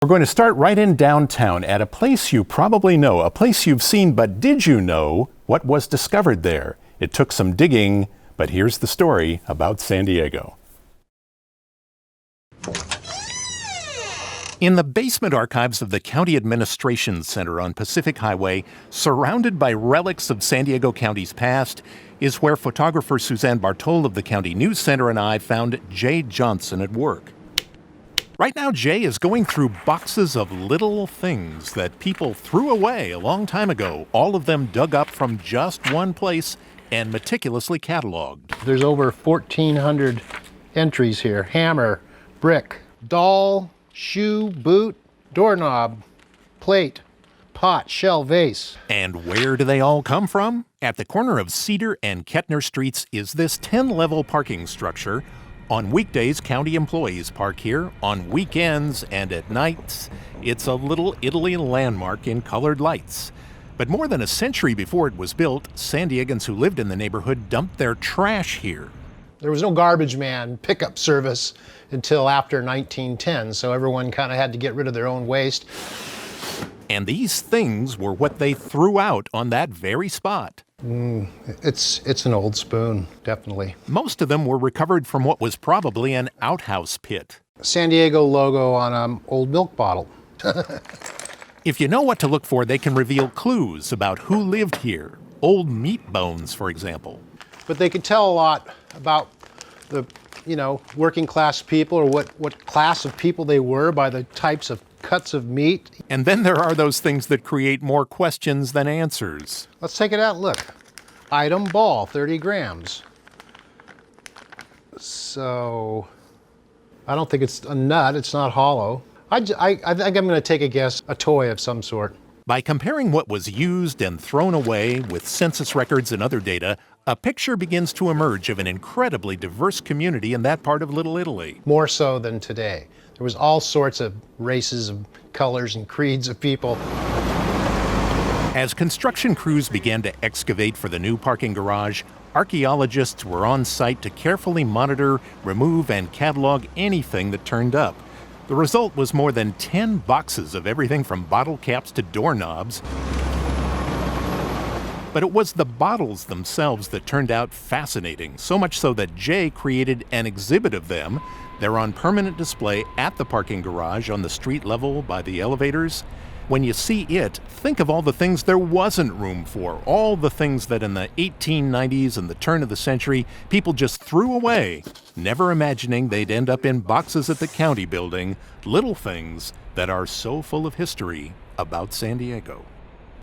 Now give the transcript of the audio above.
We're going to start right in downtown at a place you probably know, a place you've seen, but did you know what was discovered there? It took some digging, but here's the story about San Diego. In the basement archives of the County Administration Center on Pacific Highway, surrounded by relics of San Diego County's past, is where photographer Suzanne Bartol of the County News Center and I found Jay Johnson at work. Right now, Jay is going through boxes of little things that people threw away a long time ago, all of them dug up from just one place and meticulously cataloged. There's over 1,400 entries here. Hammer, brick, doll, shoe, boot, doorknob, plate, pot, shell, vase. And where do they all come from? At the corner of Cedar and Kettner streets is this 10-level parking structure. On weekdays, county employees park here. On weekends and at nights, it's a little Italy landmark in colored lights. But more than a century before it was built, San Diegans who lived in the neighborhood dumped their trash here. There was no garbage man pickup service until after 1910, so everyone kind of had to get rid of their own waste. And these things were what they threw out on that very spot. It's an old spoon, definitely. Most of them were recovered from what was probably an outhouse pit. San Diego logo on an old milk bottle. If you know what to look for, they can reveal clues about who lived here. Old meat bones, for example. But they could tell a lot about the, working class people, or what class of people they were by the types of cuts of meat. And then there are those things that create more questions than answers. Let's take it out and look. Item ball, 30 grams. So, I don't think it's a nut, it's not hollow. I think I'm going to take a guess, a toy of some sort. By comparing what was used and thrown away with census records and other data, a picture begins to emerge of an incredibly diverse community in that part of Little Italy. More so than today. There was all sorts of races and colors and creeds of people. As construction crews began to excavate for the new parking garage, archaeologists were on site to carefully monitor, remove, and catalog anything that turned up. The result was more than 10 boxes of everything from bottle caps to doorknobs. But it was the bottles themselves that turned out fascinating, so much so that Jay created an exhibit of them. They're on permanent display at the parking garage on the street level by the elevators. When you see it, think of all the things there wasn't room for, all the things that in the 1890s and the turn of the century, people just threw away, never imagining they'd end up in boxes at the county building, little things that are so full of history about San Diego.